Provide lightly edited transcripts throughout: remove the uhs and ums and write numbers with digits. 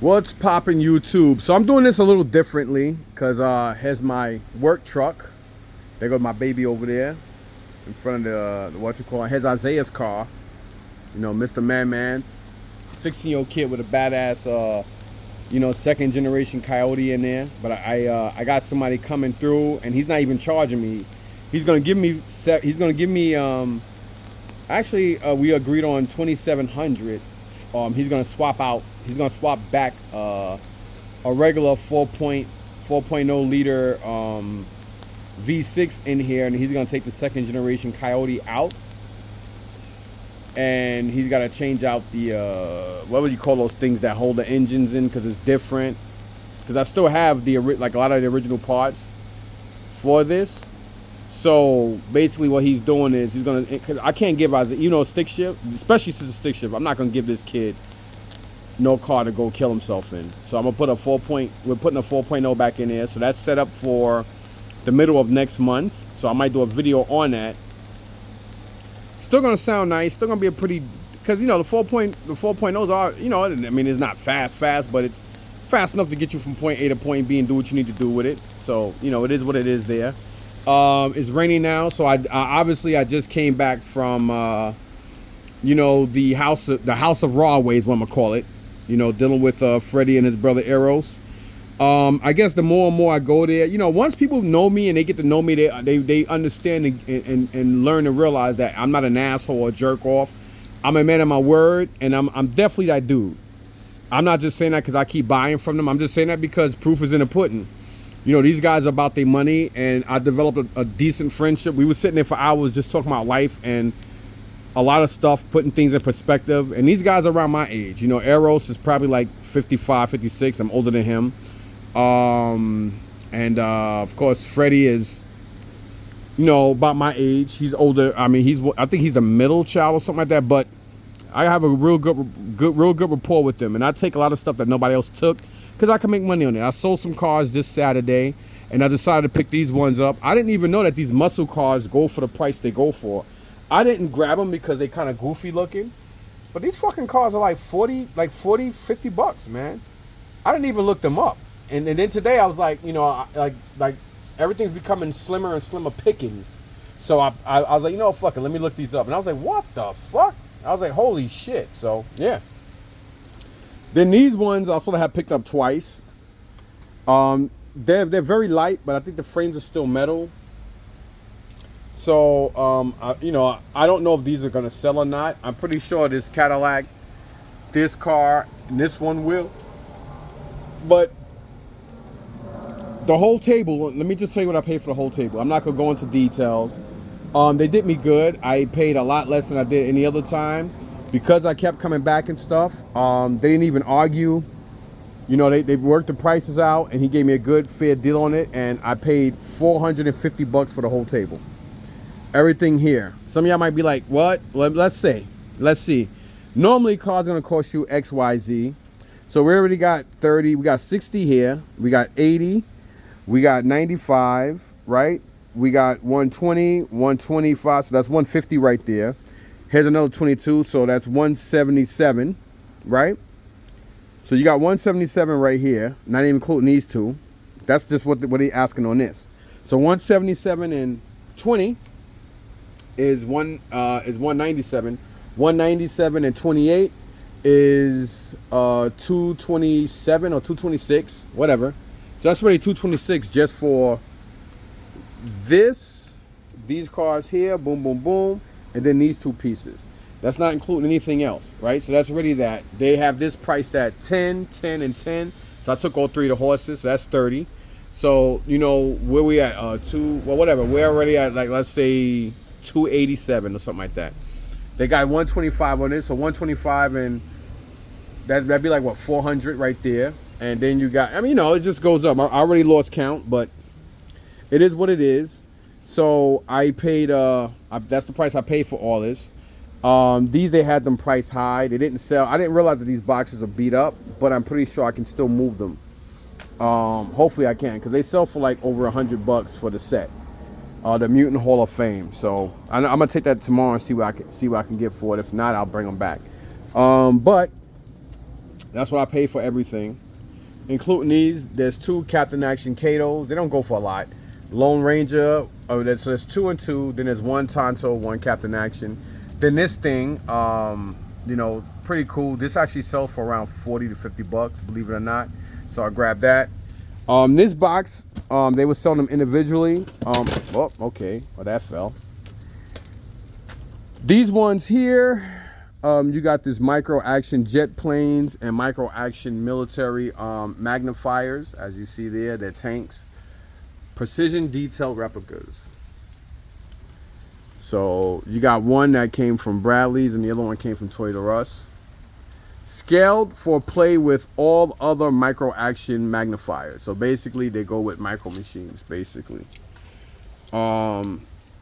What's poppin' YouTube? So I'm doing this a little differently because here's my work truck. There goes my baby over there in front of the what you call it. Here's Isaiah's car. You know, Mr. Man, 16-year-old kid with a badass, second generation Coyote in there. But I got somebody coming through, and he's not even charging me. He's gonna give me. Actually, we agreed on 2,700. He's gonna swap out. He's gonna swap back a regular 4.0 liter V6 in here, and he's gonna take the second generation Coyote out. And he's got to change out the what would you call those things that hold the engines in, because it's different. Because I still have a lot of the original parts for this. So basically, what he's doing is he's gonna. Cause I can't give Isaiah, stick shift, especially since it's stick shift. I'm not gonna give this kid no car to go kill himself in. So I'm gonna put we're putting a 4.0 back in there. So that's set up for the middle of next month. So I might do a video on that. Still gonna sound nice. Still gonna be a pretty, because the 4.0s are, I mean, it's not fast, but it's fast enough to get you from point A to point B and do what you need to do with it. So it is what it is there. It's raining now, so I obviously just came back from the house of Rahway is what I'm gonna call it. Dealing with Freddie and his brother Eros. I guess the more and more I go there, once people know me and they get to know me, they understand and learn to realize that I'm not an asshole or jerk off. I'm a man of my word, and I'm definitely that dude. I'm not just saying that because I keep buying from them. I'm just saying that because proof is in the pudding. These guys are about their money, and I developed a decent friendship. We were sitting there for hours just talking about life and a lot of stuff, putting things in perspective. And these guys are around my age. Eros is probably like 55, 56. I'm older than him. Of course, Freddie is, about my age. He's older. I mean, I think he's the middle child or something like that. But I have a real good rapport with them, and I take a lot of stuff that nobody else took because I can make money on it. I sold some cars this Saturday, and I decided to pick these ones up. I didn't even know that these muscle cars go for the price they go for. I didn't grab them because they kind of goofy looking, but these fucking cars are like 40, 50 bucks, man. I didn't even look them up. And then today I was like, like everything's becoming slimmer and slimmer pickings. So I was like, fuck it, let me look these up. And I was like, what the fuck? I was like, holy shit. So yeah. Then these ones I was supposed to have picked up twice. They're very light, but I think the frames are still metal. So I don't know if these are gonna sell or not. I'm pretty sure this Cadillac, this car, and this one will. But the whole table, let me just tell you what I paid for the whole table. I'm not going to go into details. They did me good. I paid a lot less than I did any other time because I kept coming back and stuff. They didn't even argue. They worked the prices out, and he gave me a good, fair deal on it, and I paid $450 for the whole table. Everything here. Some of y'all might be like, what? Let's see. Normally, cars are going to cost you X, Y, Z. So we already got 30. We got 60 here. We got 80. We got 95, right? We got 120, 125, so that's 150 right there. Here's another 22, so that's 177, right? So you got 177 right here, not even including these two. That's just what they asking on this. So 177 and 20 is 197. 197 and 28 is 227 or 226, whatever. So that's really 226 just for these cars here, boom, boom, boom, and then these two pieces. That's not including anything else, right? So that's really that. They have this priced at 10, 10, and 10. So I took all three of the horses, so that's 30. So, where we at? Whatever. We're already at, let's say 287 or something like that. They got 125 on this, so 125, and that'd be like, what, 400 right there. And then you got, it just goes up. I already lost count, but it is what it is. So I paid, that's the price I paid for all this. These, they had them priced high. They didn't sell. I didn't realize that these boxes are beat up, but I'm pretty sure I can still move them. Hopefully I can, because they sell for like over $100 for the set. The Mutant Hall of Fame. So I'm gonna take that tomorrow and see what I can get for it. If not, I'll bring them back. But That's what I pay for everything. Including these, there's 2 Captain Action Katos. They don't go for a lot. Lone Ranger, so there's 2 and 2. Then there's 1 Tonto, 1 Captain Action. Then this thing, you know, pretty cool. This actually sells for around 40 to 50 bucks, believe it or not. So I grabbed that. This box, they were selling them individually. Oh, okay. Well, that fell. These ones here, you got this micro action jet planes and micro action military magnifiers. As you see there, they're tanks. Precision detail replicas. So you got one that came from Bradley's and the other one came from Toys R Us. Scaled for play with all other micro action magnifiers. So basically they go with micro machines, basically. I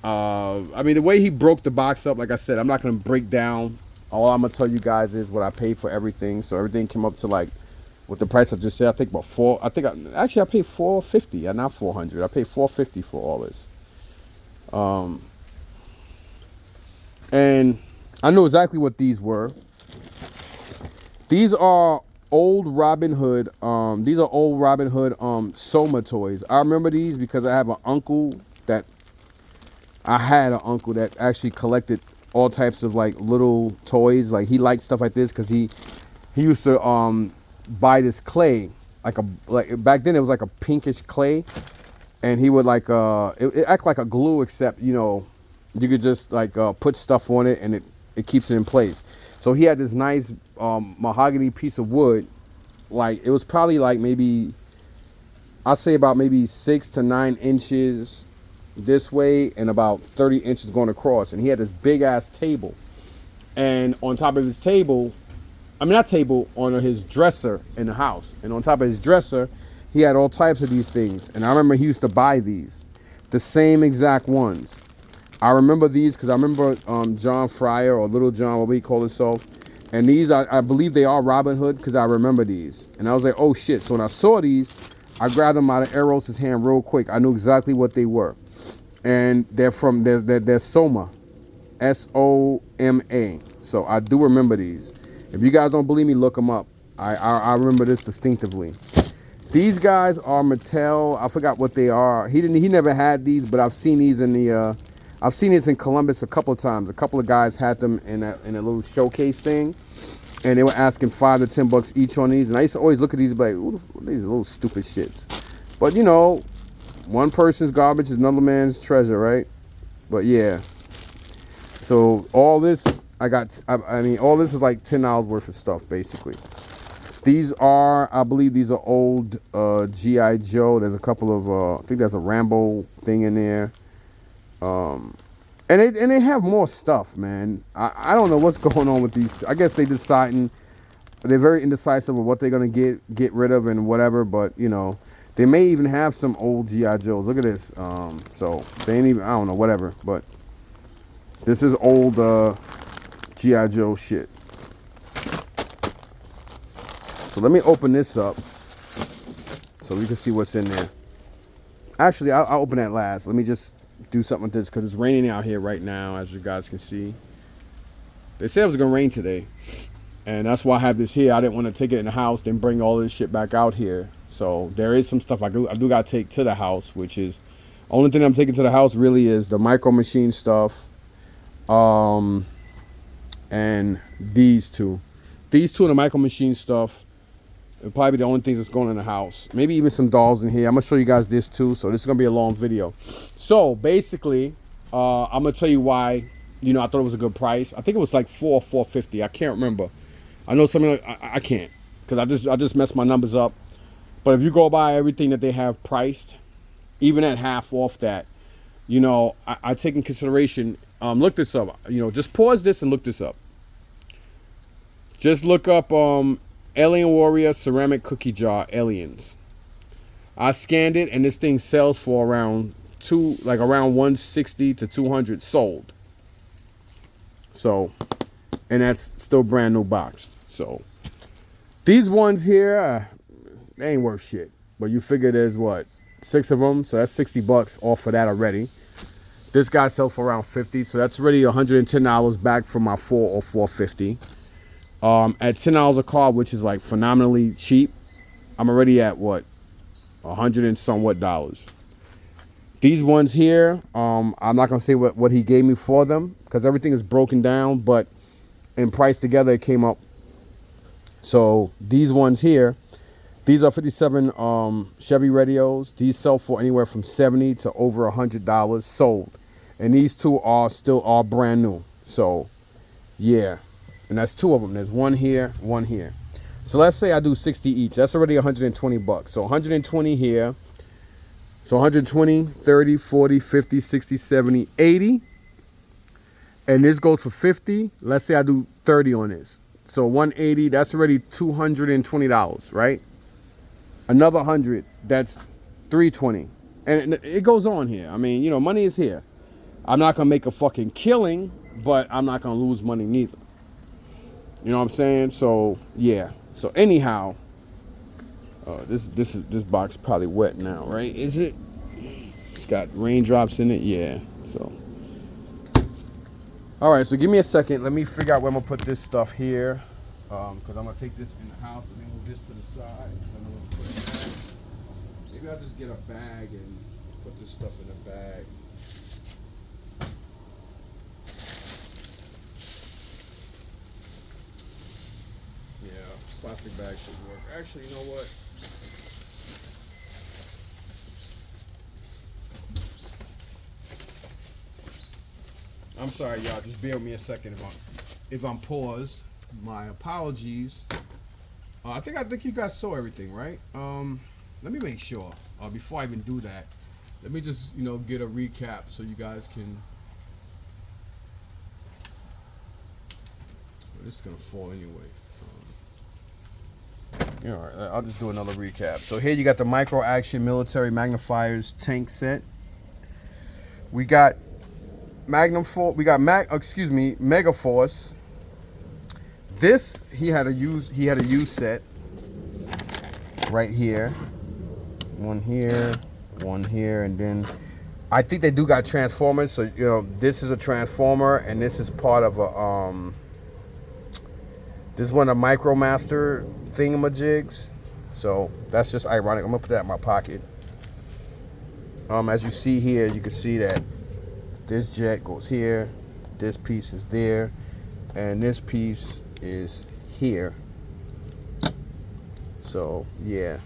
mean, the way he broke the box up, like I said, I'm not going to break down. All I'm going to tell you guys is what I paid for everything. So everything came up to, like, with the price I just said, I think about I paid $450, not $400. I paid $450 for all this. And I know exactly what these were. These are old Robin Hood. These are old Robin Hood Soma toys. I remember these because I have an uncle that actually collected all types of like little toys. Like he liked stuff like this because he used to buy this clay, like back then it was like a pinkish clay, and he would like it act like a glue, except you know you could just like put stuff on it and it keeps it in place. So he had this nice mahogany piece of wood. Like it was probably like maybe, I'd say about maybe 6 to 9 inches this way and about 30 inches going across. And he had this big ass table. And on top of his table, on his dresser in the house. And on top of his dresser, he had all types of these things. And I remember he used to buy these, the same exact ones. I remember these because I remember John Fryer or Little John, what we call himself. And these, I believe they are Robin Hood because I remember these. And I was like, oh shit. So when I saw these, I grabbed them out of Eros' hand real quick. I knew exactly what they were. And they're Soma. S-O-M-A. So I do remember these. If you guys don't believe me, look them up. I remember this distinctively. These guys are Mattel. I forgot what they are. He never had these, but I've seen these in the I've seen this in Columbus a couple of times. A couple of guys had them in a little showcase thing, and they were asking $5 to $10 each on these. And I used to always look at these and be like, ooh, these little stupid shits. But you know, one person's garbage is another man's treasure, right? But yeah. So all this I mean, all this is like $10 worth of stuff, basically. These are, I believe these are old G.I. Joe. There's a couple of, I think there's a Rambo thing in there. And they have more stuff, man. I don't know what's going on with these. I guess they're very indecisive of what they're going to get rid of and whatever. But, you know, they may even have some old G.I. Joes. Look at this. So they ain't even, I don't know, whatever. But this is old G.I. Joe shit. So let me open this up so we can see what's in there. Actually, I'll open that last. Let me just do something with this because it's raining out here right now, as you guys can see. They said it was going to rain today, and that's why I have this here. I didn't want to take it in the house, then bring all this shit back out here. So there is some stuff I do got to take to the house, which is only thing I'm taking to the house really is the micro machine stuff, and these two and the micro machine stuff. It'll probably be the only things that's going in the house. Maybe even some dolls in here. I'm going to show you guys this too. So this is going to be a long video. So basically, I'm going to tell you why, you know, I thought it was a good price. I think it was like $450. I can't remember. I know something like, I can't because I just messed my numbers up. But if you go by everything that they have priced, even at half off that, you know, I take in consideration, look this up. You know, just pause this and look this up. Just look up, Alien Warrior ceramic cookie jar aliens. I scanned it and this thing sells for around around 160 to 200 sold. So, and that's still brand new box. So these ones here, they ain't worth shit. But you figure there's what, 6 of them, so that's $60 off of that already. This guy sells for around 50, so that's already $110 back from my $4 or $450. At $10 a car, which is like phenomenally cheap, I'm already at what, 100 and somewhat dollars. These ones here, I'm not gonna say what he gave me for them because everything is broken down, but in price together it came up. So these ones here, these are 57 Chevy radios. These sell for anywhere from $70 to over $100 sold, and these two are still all brand new. So yeah, and that's two of them. There's one here, one here. So let's say I do 60 each. That's already 120 bucks. So 120 here. So 120, 30, 40, 50, 60, 70, 80. And this goes for 50. Let's say I do 30 on this. So 180, that's already $220, right? Another 100, that's 320. And it goes on here. I mean, you know, money is here. I'm not going to make a fucking killing, but I'm not going to lose money neither. You know what I'm saying? So, yeah. So anyhow, this box probably wet now, right? Is it? It's got raindrops in it, yeah. So, all right. So give me a second. Let me figure out where I'm gonna put this stuff here, because I'm gonna take this in the house and then move this to the side. I know where to put it. Maybe I'll just get a bag and put this stuff in a bag. Yeah, plastic bag should work. Actually, you know what? I'm sorry, y'all. Just bear with me a second if I'm paused. My apologies. I think you guys saw everything, right? Let me make sure. Before I even do that, let me just get a recap so you guys can. This is gonna fall anyway. Yeah, all right. I'll just do another recap. So here you got the micro action military magnifiers tank set. We got Mega Force. This he had a use set right here. One here, and then I think they do got transformers. So this is a transformer, and this is part of a this is one of the Micromaster thingamajigs. So that's just ironic. I'm gonna put that in my pocket. As you see here, you can see that this jet goes here, this piece is there, and this piece is here. So yeah.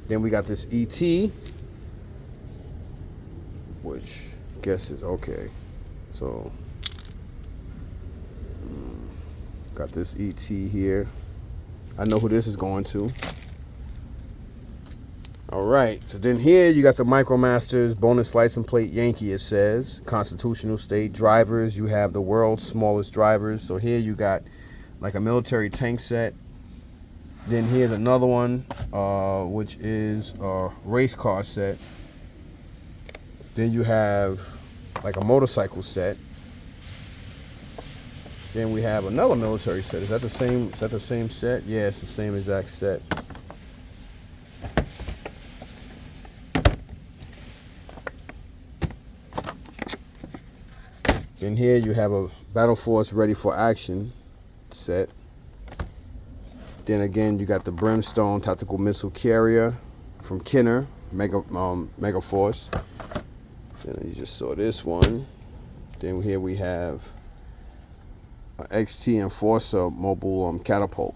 Then we got this ET, which I guess is okay. So got this ET here. I know who this is going to. All right, so then here you got the Micromasters bonus license plate Yankee, it says. Constitutional state drivers. You have the world's smallest drivers. So here you got like a military tank set. Then here's another one, which is a race car set. Then you have like a motorcycle set. Then we have another military set. Is that the same? Is that the same set? Yeah, it's the same exact set. Then here you have a Battle Force Ready for Action set. Then again, you got the Brimstone Tactical Missile Carrier from Kenner, Mega Force. Then you just saw this one. Then here we have XT Enforcer Mobile Catapult.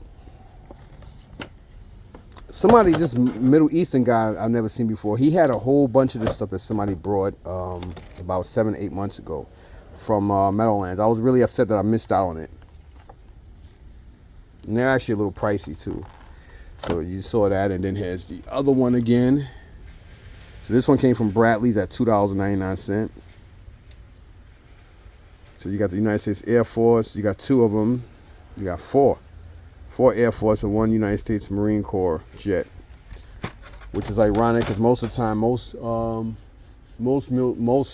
Somebody, this Middle Eastern guy I've never seen before, he had a whole bunch of this stuff that somebody brought about 7-8 months ago from Meadowlands. I was really upset that I missed out on it. And they're actually a little pricey too. So you saw that, and then here's the other one again. So this one came from Bradley's at $2.99. So you got the United States Air Force. You got two of them. You got four Air Force and one United States Marine Corps jet, which is ironic because most of the time, most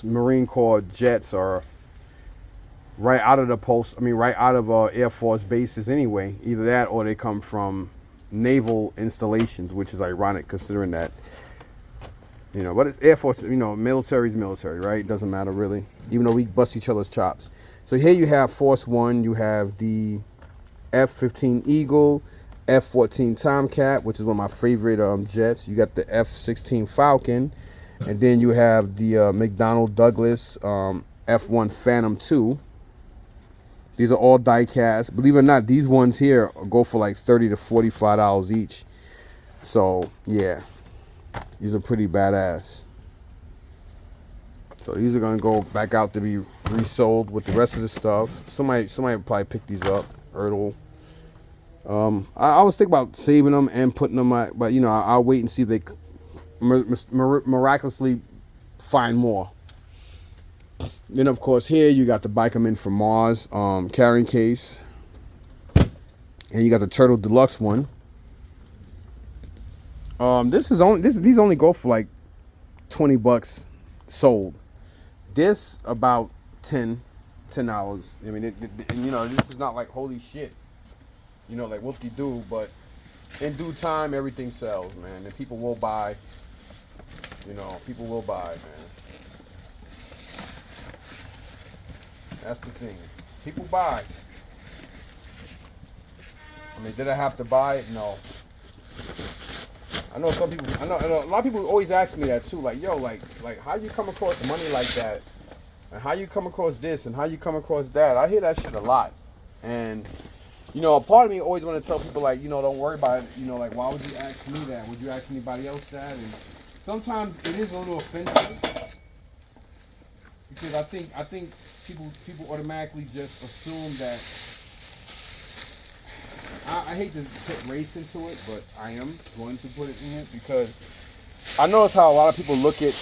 Marine Corps jets are right out of the post. I mean, right out of Air Force bases anyway. Either that or they come from naval installations, which is ironic considering that, but it's Air Force, military's military, right? It doesn't matter really, even though we bust each other's chops. So here you have Force One, you have the F-15 Eagle, F-14 Tomcat, which is one of my favorite jets. You got the F-16 Falcon, and then you have the McDonnell Douglas F-1 Phantom II. These are all die-cast. Believe it or not, these ones here go for like $30 to $45 each. So, yeah. These are pretty badass. So these are going to go back out to be resold with the rest of the stuff. Somebody will probably pick these up. Ertl. I was thinking about saving them and putting them at, but you know, I'll wait and see if they miraculously find more. Then of course here you got the Bikerman from Mars carrying case, and you got the Turtle Deluxe one. These only go for like $20 sold. This about $10. I mean, and you know, this is not like holy shit, you know, like whoop-de-doo, but in due time everything sells, man, and people will buy. You know, people will buy, man. That's the thing. People buy. I mean, did I have to buy it? No. I know some people. I know a lot of people always ask me that too. Like, yo, like how you come across money like that, and how you come across this, and how you come across that. I hear that shit a lot, and you know, a part of me always want to tell people like, you know, don't worry about it. You know, like, why would you ask me that? Would you ask anybody else that? And sometimes it is a little offensive because I think people automatically just assume that. I hate to put race into it, but I am going to put it in it because I notice how a lot of people look at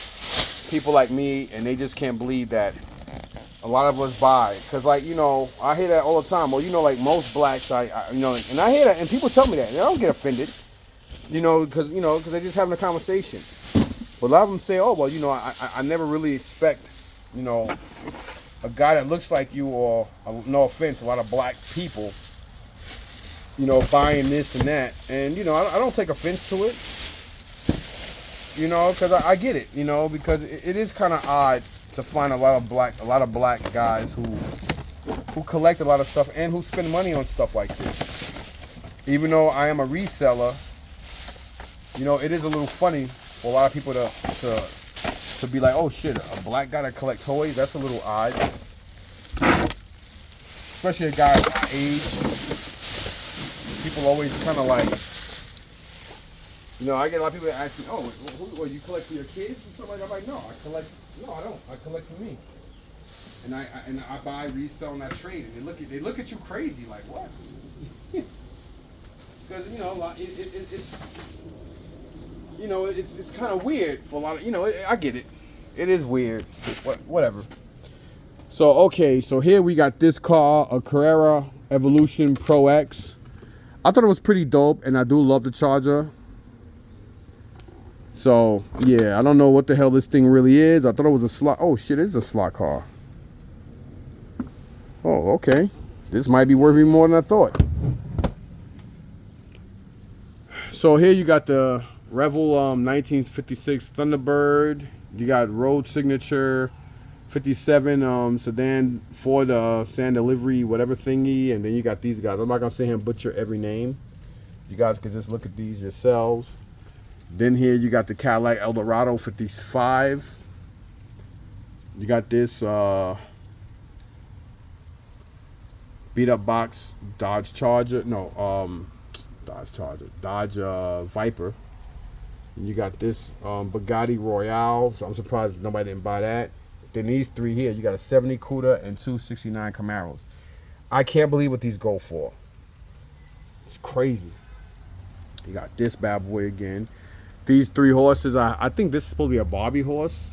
people like me and they just can't believe that a lot of us buy. Because, like, you know, I hear that all the time. Well, you know, like most blacks, you know, and I hear that, and people tell me that, and I don't get offended, you know, because they're just having a conversation. But a lot of them say, oh, well, you know, I never really expect, you know, a guy that looks like you, or, no offense, a lot of black people, you know, buying this and that. And, you know, I don't take offense to it, you know, because I get it, you know, because it is kind of odd to find a lot of black guys who collect a lot of stuff and who spend money on stuff like this. Even though I am a reseller, you know, it is a little funny for a lot of people to be like, oh shit, a black guy that collects toys, that's a little odd. Especially a guy my age. People always kind of like, you know, I get a lot of people that ask me, oh, what, you collect for your kids or something like that? I'm like, no, I don't. I collect for me. And I buy, resell, and I trade. And they look at you crazy, like, what? Because, you know, it's kind of weird for a lot of, you know, I get it. It is weird. Whatever. So, okay, so here we got this car, a Carrera Evolution Pro X. I thought it was pretty dope, and I do love the Charger. So, yeah, I don't know what the hell this thing really is. I thought it was a slot. Oh, shit, it is a slot car. Oh, okay. This might be worth me more than I thought. So here you got the Revel 1956 Thunderbird. You got Road Signature 57 sedan Ford Sand Delivery, whatever thingy, and then you got these guys. I'm not gonna sit here and butcher every name. You guys can just look at these yourselves. Then here you got the Cadillac Eldorado 55. You got this beat up box Dodge Charger. No, Dodge Viper. And you got this Bugatti Royale. So I'm surprised nobody didn't buy that. Then these three here, you got a 70 Cuda and two 69 Camaros. I can't believe what these go for. It's crazy. You got this bad boy again. These three horses, I think this is supposed to be a Barbie horse,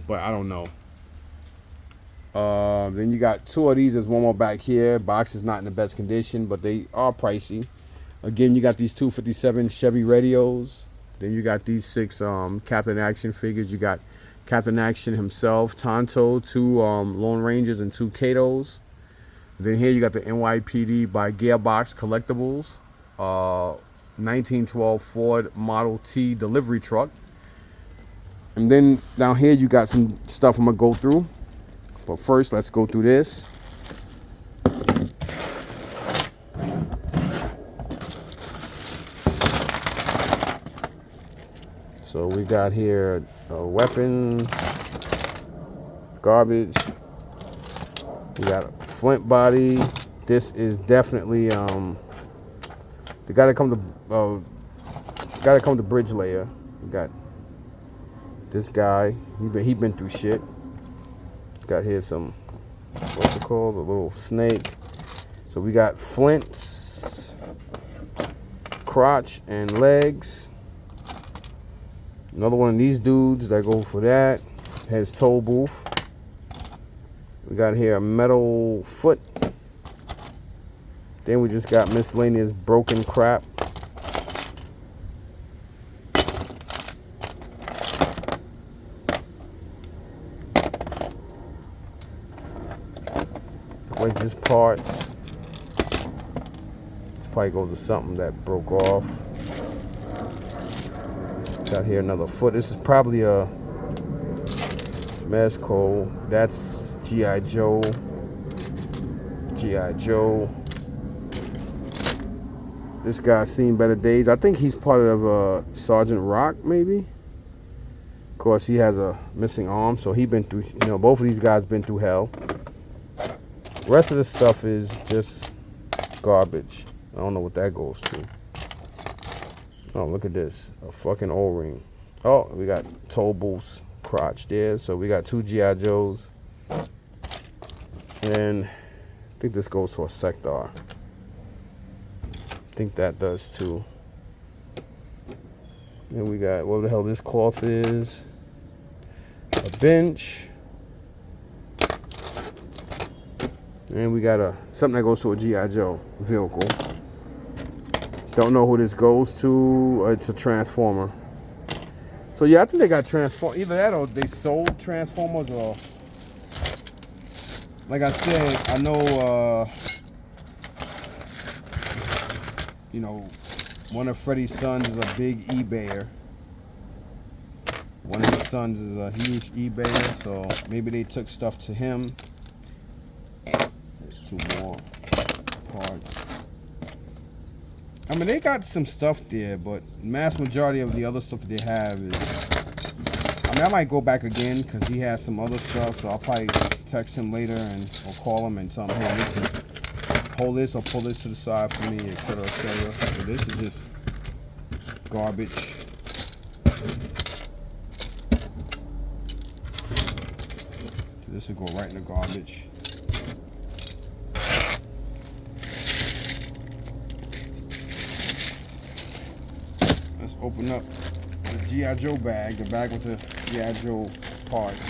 but I don't know. Then you got two of these. There's one more back here. Box is not in the best condition, but they are pricey. Again, you got these 257 Chevy radios. Then you got these 6 Captain Action figures. You got Captain Action himself, Tonto, 2 Lone Rangers, and 2 Katos. Then here you got the NYPD by Gearbox collectibles, 1912 Ford Model T delivery truck. And then down here you got some stuff I'm gonna go through. But first, let's go through this. So we got here a weapon, garbage. We got a flint body. This is definitely the guy that come to bridge layer. We got this guy. He been through shit. Got here some, what's it called? A little snake. So we got flints, crotch and legs. Another one of these dudes that go for that. Has toll booth. We got here a metal foot. Then we just got miscellaneous broken crap. Wedges parts. This probably goes to something that broke off. Got here another foot. This is probably a Mezco. That's G.I. Joe. G.I. Joe. This guy's seen better days. I think he's part of Sergeant Rock, maybe. Of course, he has a missing arm, so he been through. You know, both of these guys been through hell. The rest of this stuff is just garbage. I don't know what that goes to. Oh, look at this. A fucking O-ring. Oh, we got toll booths, crotch there. So we got 2 G.I. Joes. And I think this goes to a sector. I think that does too. Then we got, what the hell this cloth is. A bench. And we got something that goes to a G.I. Joe vehicle. Don't know who this goes to. It's a transformer. So yeah, I think they got transform. Either that or they sold transformers, or like I said, I know. You know, one of Freddie's sons is a big eBayer. One of his sons is a huge eBayer, so maybe they took stuff to him. There's 2 more parts. I mean, they got some stuff there, but mass majority of the other stuff that they have is, I mean, I might go back again because he has some other stuff, so I'll probably text him later or call him and tell him, hey, listen, hold this or pull this to the side for me, etc., etc. So this is just garbage. So this will go right in the garbage. Let's open up the G.I. Joe bag, the bag with the G.I. Joe parts.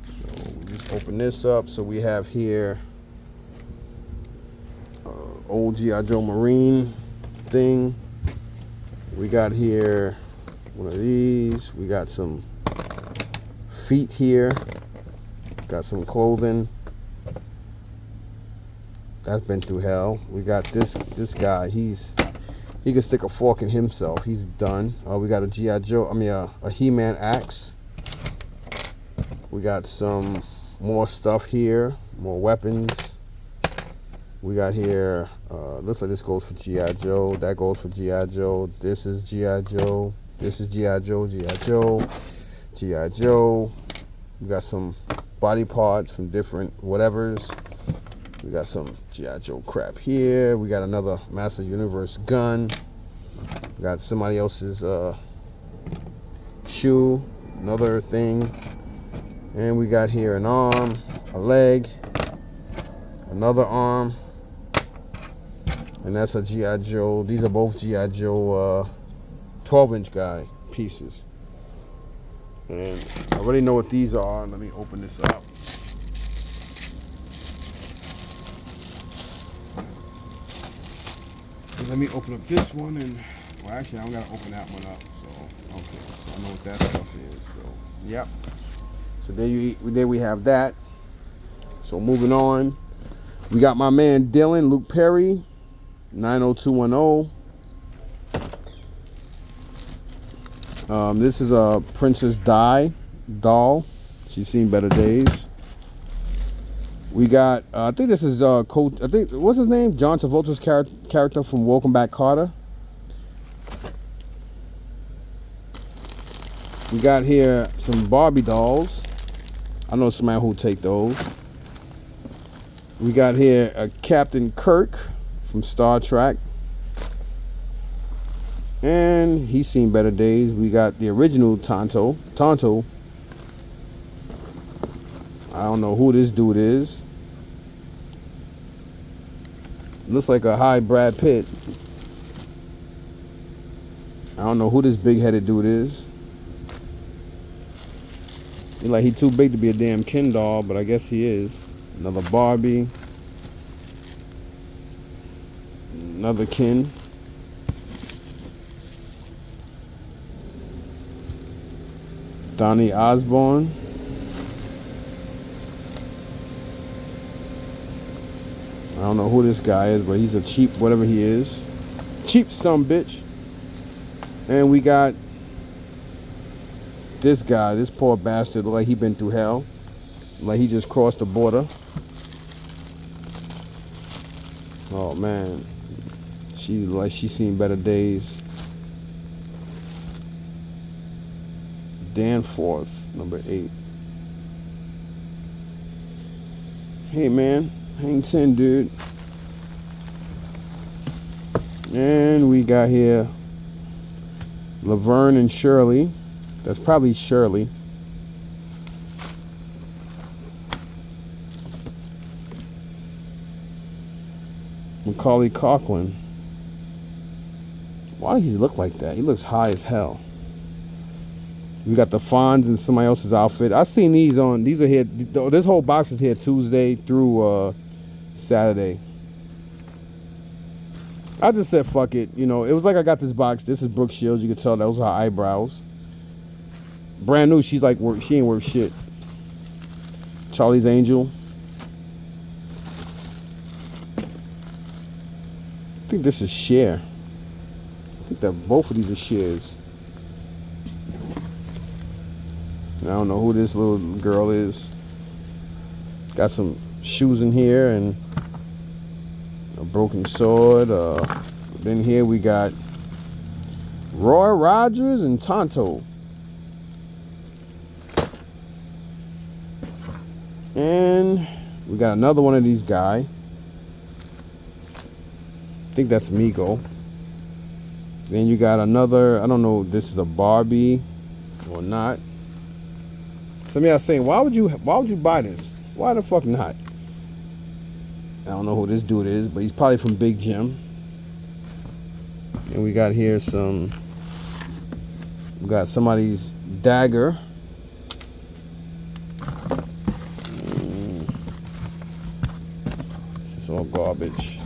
So we just open this up. So we have here old G.I. Joe Marine thing. We got here one of these. We got some feet here. Got some clothing. That's been through hell. We got this guy. He can stick a fork in himself. He's done. We got a G.I. Joe. I mean a He-Man axe. We got some more stuff here. More weapons. We got here. Looks like this goes for G.I. Joe. That goes for G.I. Joe. This is G.I. Joe. This is G.I. Joe. G.I. Joe. G.I. Joe. We got some body parts from different whatevers. We got some G.I. Joe crap here. We got another Master Universe gun. We got somebody else's shoe, another thing. And we got here an arm, a leg, another arm. And that's a G.I. Joe. These are both G.I. Joe 12-inch guy pieces. And I already know what these are. Let me open this up. Let me open up this one, and well, actually, I'm gonna open that one up. So okay, so I know what that stuff is. So yep. So there we have that. So moving on, we got my man Dylan Luke Perry, 90210. This is a Princess Di doll. She's seen better days. We got, I think this is Coach, I think, what's his name? John Travolta's character from Welcome Back, Kotter. We got here some Barbie dolls. I know somebody who'll take those. We got here a Captain Kirk from Star Trek. And he's seen better days. We got the original Tonto. I don't know who this dude is. Looks like a high Brad Pitt. I don't know who this big-headed dude is. He too big to be a damn Ken doll, but I guess he is. Another Barbie. Another Ken. Donnie Osborne. I don't know who this guy is, but he's a cheap whatever he is. Cheap bitch. And we got this guy, this poor bastard, look like he been through hell. Like he just crossed the border. Oh man. She's seen better days. Danforth, number 8. Hey man, hang 10, dude. And we got here Laverne and Shirley. That's probably Shirley. Macaulay Culkin. Why does he look like that? He looks high as hell. We got the Fonz in somebody else's outfit. I seen these are here. This whole box is here Tuesday through Saturday. I just said fuck it. You know, it was like I got this box. This is Brooke Shields. You can tell those are her eyebrows. Brand new. She ain't worth shit. Charlie's Angel. I think this is Cher. I think that both of these are Chers. I don't know who this little girl is. Got some shoes in here and a broken sword. Then here we got Roy Rogers and Tonto. And we got another one of these guy. I think that's Migo. Then you got another, I don't know if this is a Barbie or not. Some of y'all saying, why would you buy this? Why the fuck not? I don't know who this dude is, but he's probably from Big Jim. And we got here we got somebody's dagger. This is all garbage.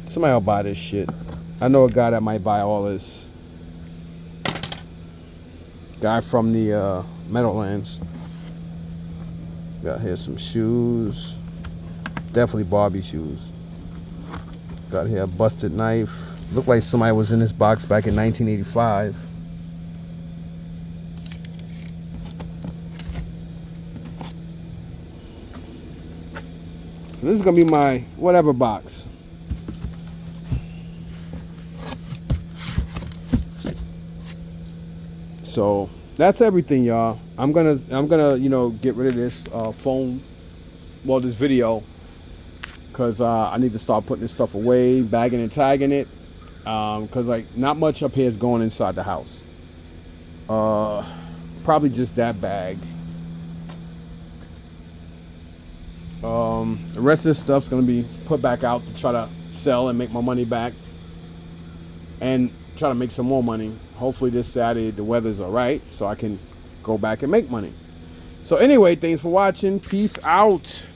Somebody will buy this shit. I know a guy that might buy all this. Guy from the Meadowlands. Got here some shoes. Definitely Barbie shoes. Got here a busted knife. Looked like somebody was in this box back in 1985. So this is gonna be my whatever box. So that's everything, y'all. I'm gonna get rid of this phone, this video, because I need to start putting this stuff away, bagging and tagging it, because not much up here is going inside the house. Probably just that bag. The rest of this stuff's gonna be put back out to try to sell and make my money back, and try to make some more money. Hopefully this Saturday the weather's all right, so I can go back and make money. So anyway, thanks for watching. Peace out.